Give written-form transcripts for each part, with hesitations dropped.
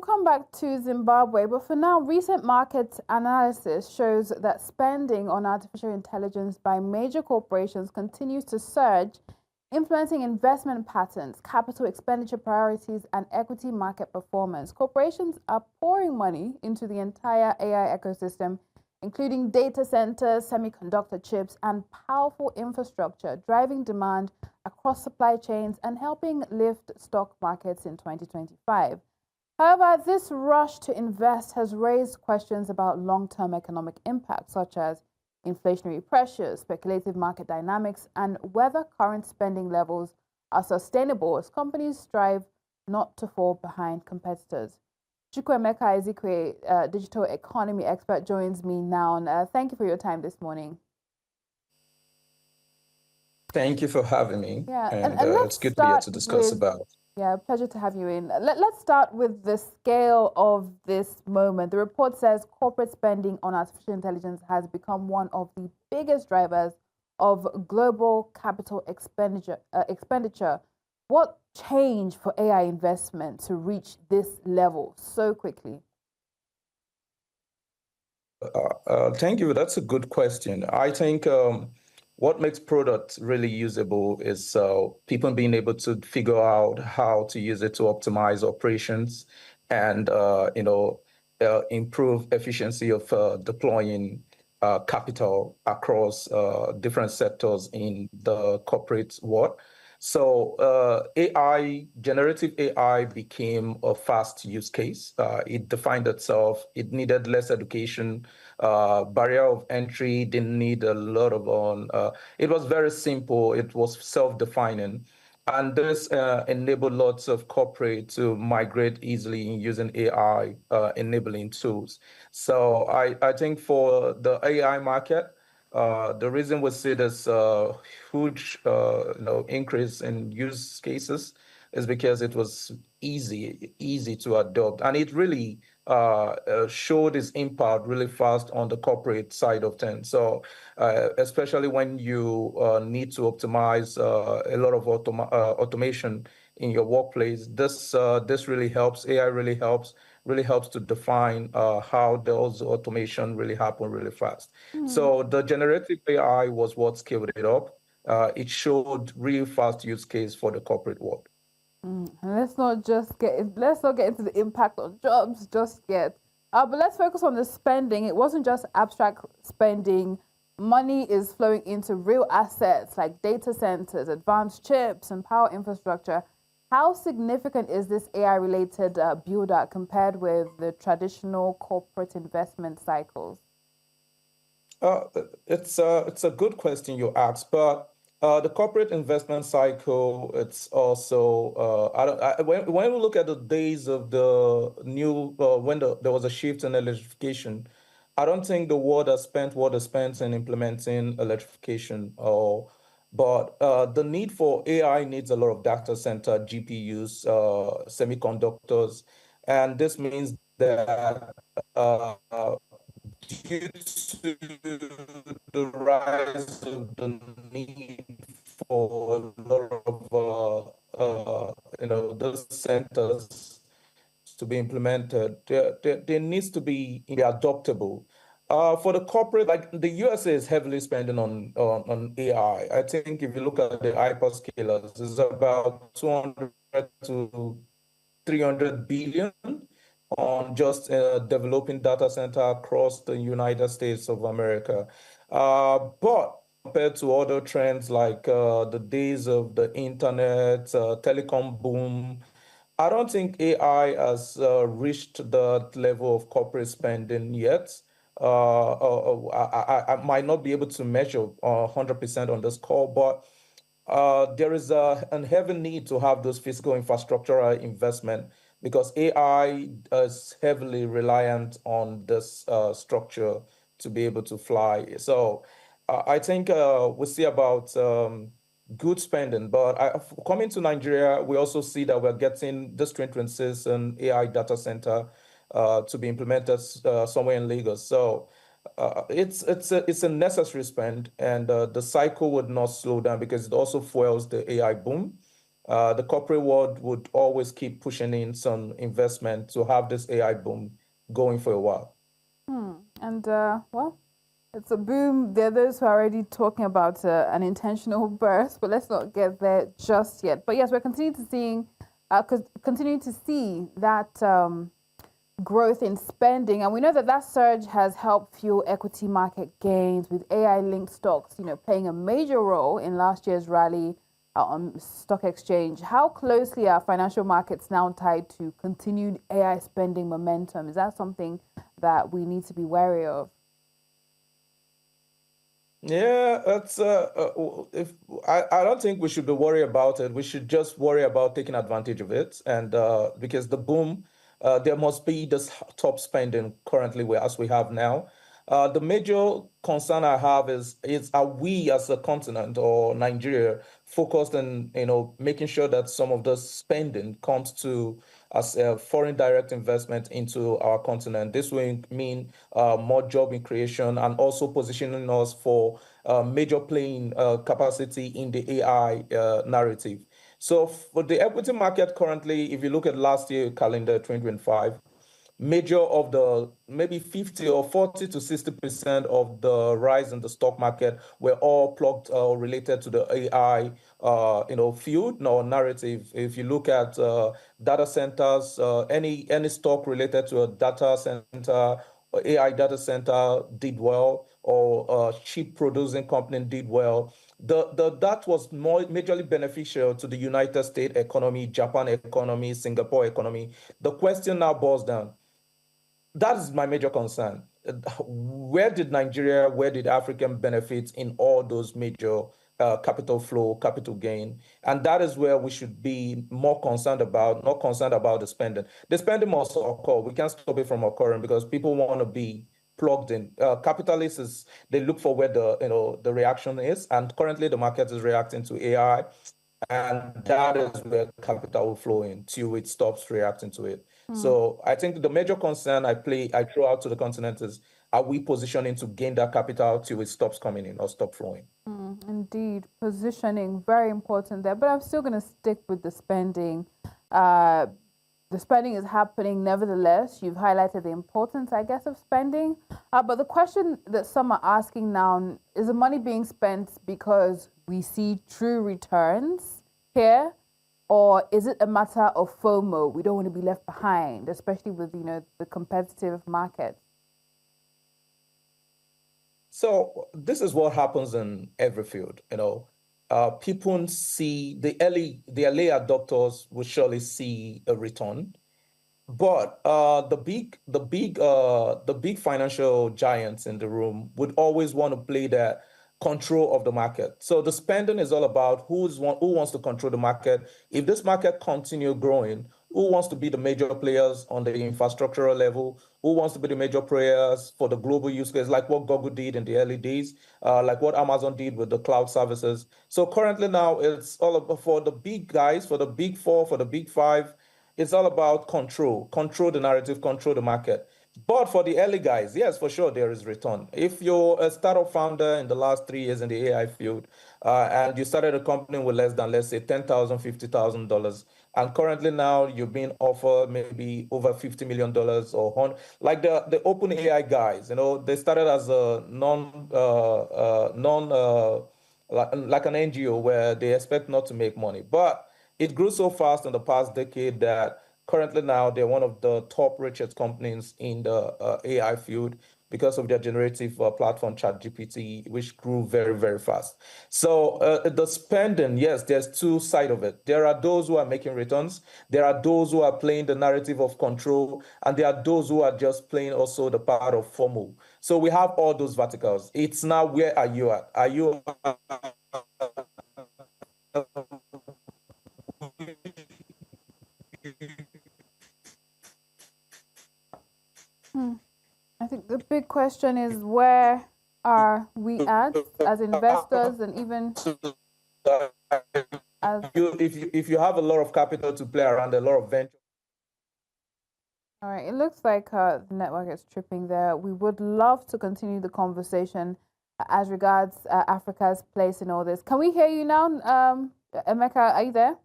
come back to Zimbabwe, but for now, recent market analysis shows that spending on artificial intelligence by major corporations continues to surge, influencing investment patterns, capital expenditure priorities, and equity market performance. Corporations are pouring money into the entire AI ecosystem, including data centers, semiconductor chips, and powerful infrastructure, driving demand across supply chains and helping lift stock markets in 2025. However, this rush to invest has raised questions about long-term economic impact, such as inflationary pressures, speculative market dynamics, and whether current spending levels are sustainable as companies strive not to fall behind competitors. Chukwuemeka Ezike, digital economy expert, joins me now. Thank you for your time this morning. Thank you for having me. Yeah, and it's good to be here to discuss about. Yeah, pleasure to have you in. Let's start with the scale of this moment. The report says corporate spending on artificial intelligence has become one of the biggest drivers of global capital expenditure. What changed for AI investment to reach this level so quickly? Thank you. That's a good question. I think what makes products really usable is people being able to figure out how to use it to optimize operations and improve efficiency of deploying capital across different sectors in the corporate world. So generative AI became a fast use case. It defined itself. It needed less education, barrier of entry, didn't need a lot of it was very simple. It was self-defining. And this enabled lots of corporate to migrate easily using AI enabling tools. So I think for the AI market, the reason we see this huge increase in use cases is because it was easy to adopt, and it really showed its impact really fast on the corporate side of things. So especially when you need to optimize a lot of automation in your workplace, this really helps. AI really helps to define how those automation really happen really fast. So the generative AI was what scaled it up. It showed real fast use case for the corporate world. And let's not get into the impact on jobs just yet. But let's focus on the spending. It wasn't just abstract spending. Money is flowing into real assets like data centers, advanced chips, and power infrastructure. How significant is this AI-related build-out compared with the traditional corporate investment cycles? It's a good question you asked, but the corporate investment cycle, it's also when we look at the days of the new when there was a shift in electrification, I don't think the world has spent what it spent in implementing electrification. But the need for AI needs a lot of data center GPUs, semiconductors, and this means that due to the rise of the need for a lot of those centers to be implemented, there needs to be adoptable. For the corporate, like the USA is heavily spending on AI. I think if you look at the hyperscalers, it's about 200 to 300 billion on just developing data center across the United States of America. But compared to other trends like the days of the internet, telecom boom, I don't think AI has reached that level of corporate spending yet. I might not be able to measure 100% on this call, but there is a heavy need to have those physical infrastructural investment because AI is heavily reliant on this structure to be able to fly. So I think we see about good spending, but coming to Nigeria, we also see that we're getting this 2026 an AI data center to be implemented somewhere in Lagos. So it's a necessary spend, and the cycle would not slow down because it also fuels the AI boom. the corporate world would always keep pushing in some investment to have this AI boom going for a while. And well, it's a boom. There are those who are already talking about an intentional burst, but let's not get there just yet. But yes, we're continuing to see that growth in spending, and we know that that surge has helped fuel equity market gains, with AI-linked stocks, playing a major role in last year's rally on stock exchange. How closely are financial markets now tied to continued AI spending momentum? Is that something that we need to be wary of? Yeah, that's if I don't think we should be worried about it. We should just worry about taking advantage of it. And because the boom, there must be this top spending currently as we have now. The major concern I have is are we as a continent or Nigeria focused on making sure that some of the spending comes to as a foreign direct investment into our continent. This will mean more job in creation and also positioning us for major playing capacity in the AI narrative. So for the equity market currently, if you look at last year calendar 2025, major of the maybe 50 or 40 to 60% of the rise in the stock market were all plugged or related to the AI field no narrative. If you look at data centers, any stock related to a data center or AI data center did well, or chip producing company did well. That was more majorly beneficial to the United States economy, Japan economy, Singapore economy. The question now boils down, that is my major concern. Where did Nigeria, where did African benefit in all those major capital flow, capital gain? And that is where we should be more concerned about, not concerned about the spending. The spending must occur. We can't stop it from occurring because people want to be plugged in. Capitalists they look for where the reaction is, and currently the market is reacting to AI, and that is where capital will flow in till it stops reacting to it. So I think the major concern I throw out to the continent is, are we positioning to gain that capital till it stops coming in or stop flowing? Indeed, positioning very important there. But I'm still going to stick with the spending. Uh, the spending is happening nevertheless. You've highlighted the importance, I guess, of spending. But the question that some are asking now is: the money being spent because we see true returns here, or is it a matter of FOMO? We don't want to be left behind, especially with the competitive market. So this is what happens in every field. People see the early adopters will surely see a return, but the big financial giants in the room would always want to play that control of the market. So the spending is all about who wants to control the market. If this market continue growing, who wants to be the major players on the infrastructural level? Who wants to be the major players for the global use case, like what Google did in the early days, like what Amazon did with the cloud services. So currently now it's all about for the big guys, for the big four, for the big five. It's all about control the narrative, control the market. But for the early guys, yes, for sure, there is return. If you're a startup founder in the last 3 years in the AI field, and you started a company with less than, let's say, $10,000, $50,000, and currently now you're being offered maybe over $50 million or like the open AI guys, they started as a like an NGO where they expect not to make money, but it grew so fast in the past decade that currently now they're one of the top richest companies in the AI field because of their generative platform ChatGPT, which grew very, very fast. So the spending, yes, there's two sides of it. There are those who are making returns. There are those who are playing the narrative of control, and there are those who are just playing also the part of FOMO. So we have all those verticals. It's now, where are you at? Are you Hmm. I think the big question is, where are we at as investors, and even as if you have a lot of capital to play around, a lot of venture. all right, it looks like the network is tripping there. We would love to continue the conversation as regards Africa's place in all this. Can we hear you now, Emeka? Are you there?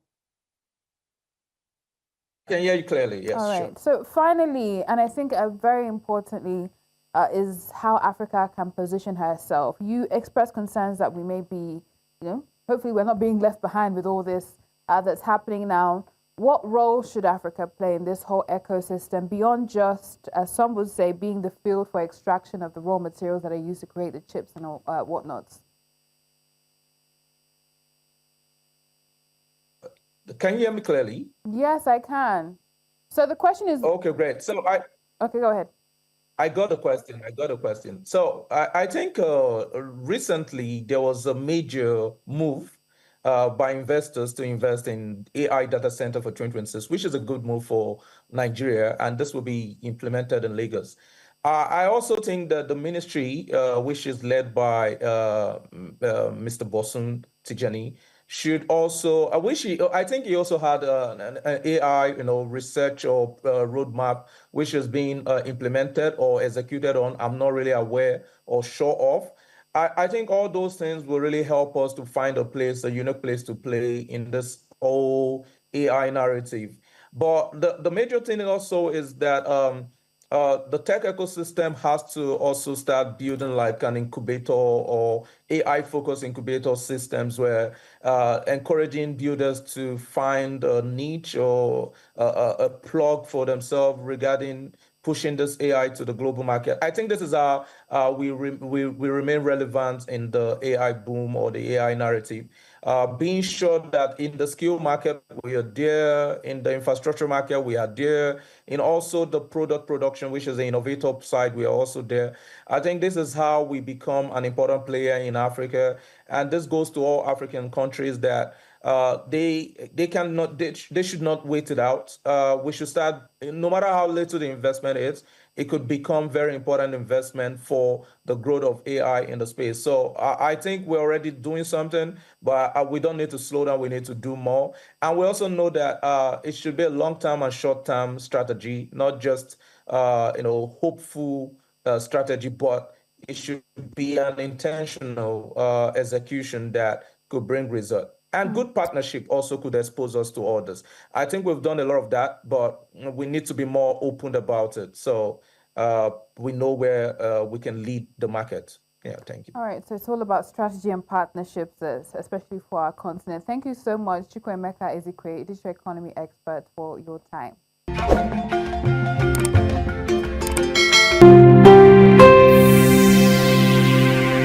can hear you clearly. Yes, All sure. right. So finally, and I think very importantly, is how Africa can position herself. You express concerns that we may be, hopefully we're not being left behind with all this that's happening now. What role should Africa play in this whole ecosystem beyond just, as some would say, being the field for extraction of the raw materials that are used to create the chips and all, whatnots? Can you hear me clearly? Yes, I can. So the question is, Okay, great. So okay, go ahead. I got a question. I got a question. So I think recently there was a major move by investors to invest in AI data center for 2026, which is a good move for Nigeria, and this will be implemented in Lagos. I also think that the ministry, which is led by Mr. Bosun Tijani, should also. I think he also had an AI, research or roadmap which is being implemented or executed on. I'm not really aware or sure of. I think all those things will really help us to find a unique place to play in this whole AI narrative. But the major thing also is that the tech ecosystem has to also start building like an incubator or AI focused incubator systems where encouraging builders to find a niche or a plug for themselves regarding pushing this AI to the global market. I think this is how we remain relevant in the AI boom or the AI narrative. Being sure that in the skill market we are there, in the infrastructure market we are there, in also the product production, which is the innovator side, we are also there. I think this is how we become an important player in Africa, and this goes to all African countries that they should not wait it out. We should start, no matter how little the investment is, it could become very important investment for the growth of AI in the space. So I think we're already doing something, but we don't need to slow down. We need to do more, and we also know that it should be a long-term and short-term strategy, not just hopeful strategy, but it should be an intentional execution that could bring result. And good partnership also could expose us to others. I think we've done a lot of that, but we need to be more open about it. So we know where we can lead the market. Yeah, thank you. All right, so it's all about strategy and partnerships, especially for our continent. Thank you so much, Chukwuemeka Ezike, digital economy expert, for your time.